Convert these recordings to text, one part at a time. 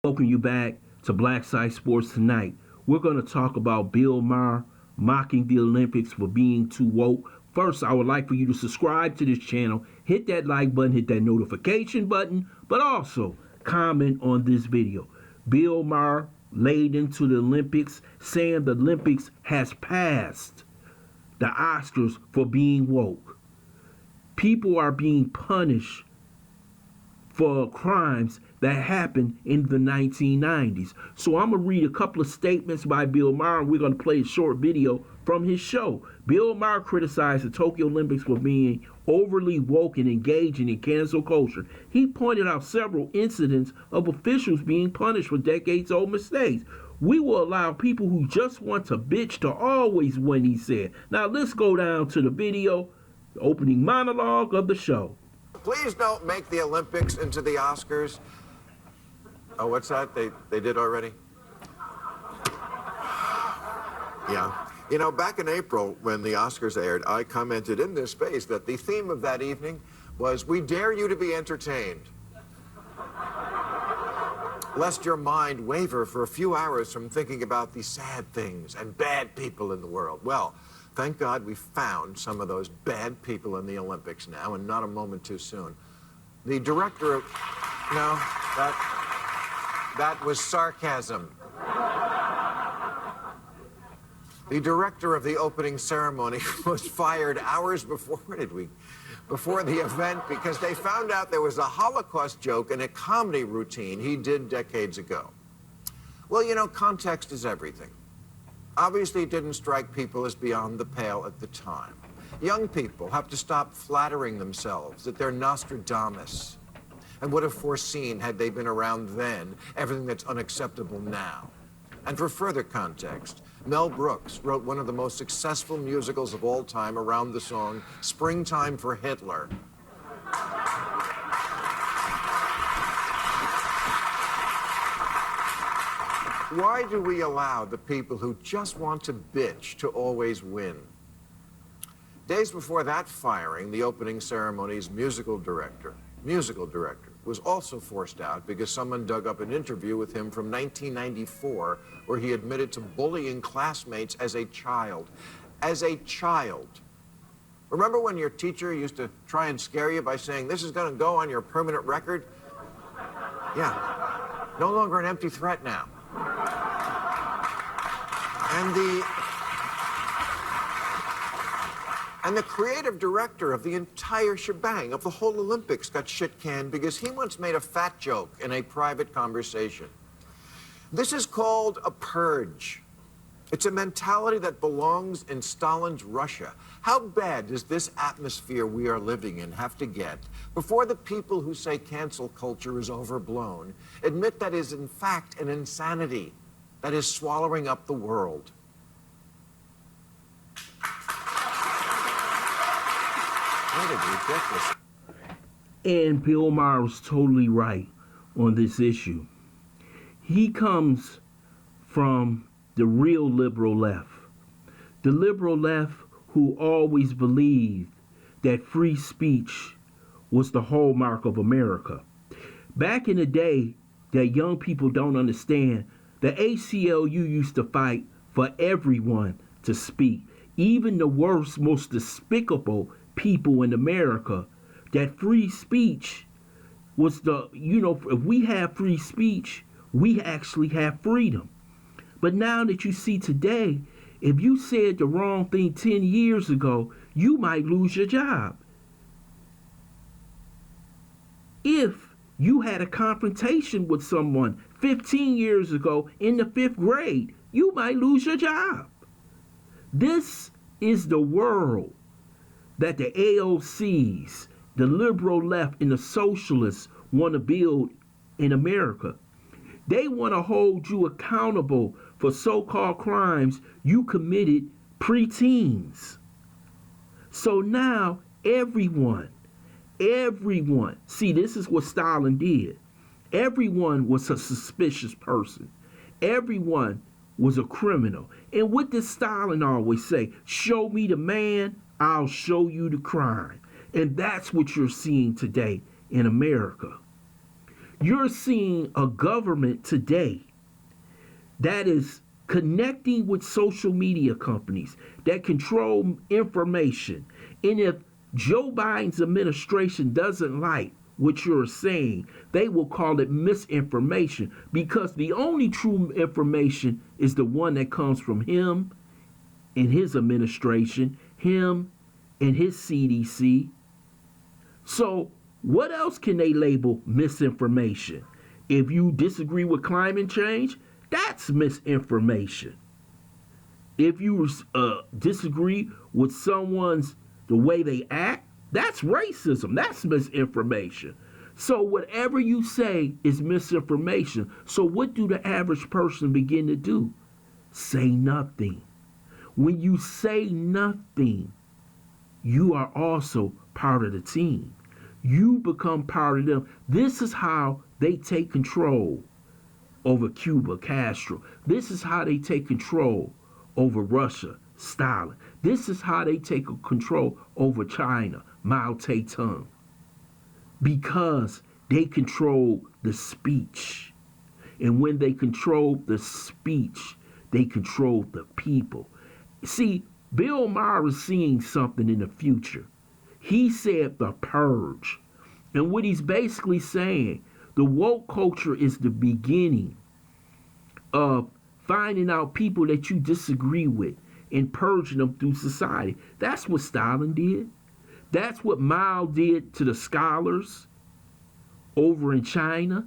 Welcome you back to Black Side Sports tonight. We're going to talk about Bill Maher mocking the Olympics for being too woke. First, I would like for you to subscribe to this channel, hit that like button, hit that notification button, but also comment on this video. Bill Maher laid into the Olympics, saying the Olympics has passed the Oscars for being woke. People are being punished for crimes that happened in the 1990s. So I'm going to read a couple of statements by Bill Maher, and we're going to play a short video from his show. Bill Maher criticized the Tokyo Olympics for being overly woke and engaging in cancel culture. He pointed out several incidents of officials being punished for decades-old mistakes. We will allow people who just want to bitch to always win, he said. Now let's go down to the video, the opening monologue of the show. Please don't make the Olympics into the Oscars. Oh, what's that? They did already? Yeah. You know, back in April when the Oscars aired, I commented in this space that the theme of that evening was, "We dare you to be entertained, lest your mind waver for a few hours from thinking about the sad things and bad people in the world." Well, thank God we found some of those bad people in the Olympics now, and not a moment too soon. The director of... No, that was sarcasm. The director of the opening ceremony was fired hours before... Before the event, because they found out there was a Holocaust joke in a comedy routine he did decades ago. Well, you know, context is everything. Obviously, it didn't strike people as beyond the pale at the time. Young people have to stop flattering themselves that they're Nostradamus and would have foreseen, had they been around then, everything that's unacceptable now. And for further context, Mel Brooks wrote one of the most successful musicals of all time around the song "Springtime for Hitler." Why do we allow the people who just want to bitch to always win? Days before that firing, the opening ceremony's musical director, was also forced out because someone dug up an interview with him from 1994 where he admitted to bullying classmates as a child. As a child. Remember when your teacher used to try and scare you by saying, "This is going to go on your permanent record"? Yeah. No longer an empty threat now. And the creative director of the entire shebang, of the whole Olympics, got shit-canned because he once made a fat joke in a private conversation. This is called a purge. It's a mentality that belongs in Stalin's Russia. How bad does this atmosphere we are living in have to get before the people who say cancel culture is overblown admit that is in fact an insanity that is swallowing up the world? And Bill Maher was totally right on this issue. He comes from the real liberal left. The liberal left who always believed that free speech was the hallmark of America. Back in the day, that young people don't understand, the ACLU used to fight for everyone to speak, even the worst, most despicable people in America. That free speech was the, if we have free speech, we actually have freedom. But now that you see today, if you said the wrong thing 10 years ago, you might lose your job. If you had a confrontation with someone 15 years ago in the 5th grade, you might lose your job. This is the world that the AOCs, the liberal left, and the socialists want to build in America. They want to hold you accountable for so-called crimes you committed pre-teens. So now everyone, see, this is what Stalin did. Everyone was a suspicious person. Everyone was a criminal. And what did Stalin always say? Show me the man, I'll show you the crime. And that's what you're seeing today in America. You're seeing a government today that is connecting with social media companies that control information. And if Joe Biden's administration doesn't like what you're saying, they will call it misinformation, because the only true information is the one that comes from him and his administration, him and his CDC. So what else can they label misinformation? If you disagree with climate change, that's misinformation. If you disagree with someone's the way they act, that's racism. That's misinformation. So whatever you say is misinformation. So what do the average person begin to do? Say nothing. When you say nothing, you are also part of the team. You become part of them. This is how they take control over Cuba, Castro. This is how they take control over Russia, Stalin. This is how they take control over China, Mao Zedong. Because they control the speech. And when they control the speech, they control the people. See, Bill Maher is seeing something in the future. He said the purge. And what he's basically saying, the woke culture is the beginning of finding out people that you disagree with and purging them through society. That's what Stalin did. That's what Mao did to the scholars over in China.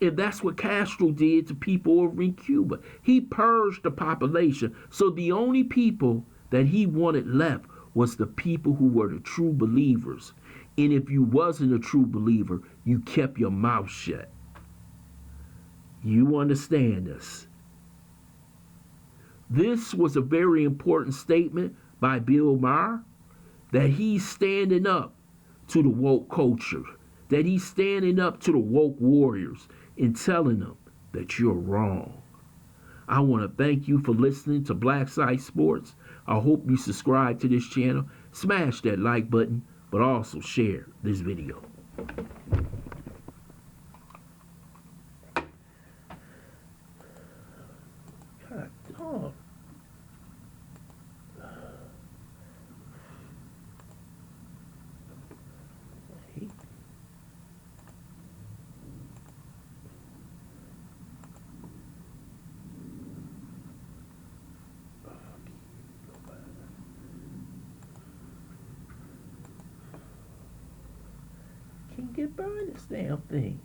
And that's what Castro did to people over in Cuba. He purged the population. So the only people that he wanted left was the people who were the true believers. And if you wasn't a true believer, you kept your mouth shut. You understand this? This was a very important statement by Bill Maher, that he's standing up to the woke culture, that he's standing up to the woke warriors and telling them that you're wrong. I want to thank you for listening to Black Side Sports. I hope you subscribe to this channel, smash that like button, but also share this video. God dog. Can't get by this damn thing.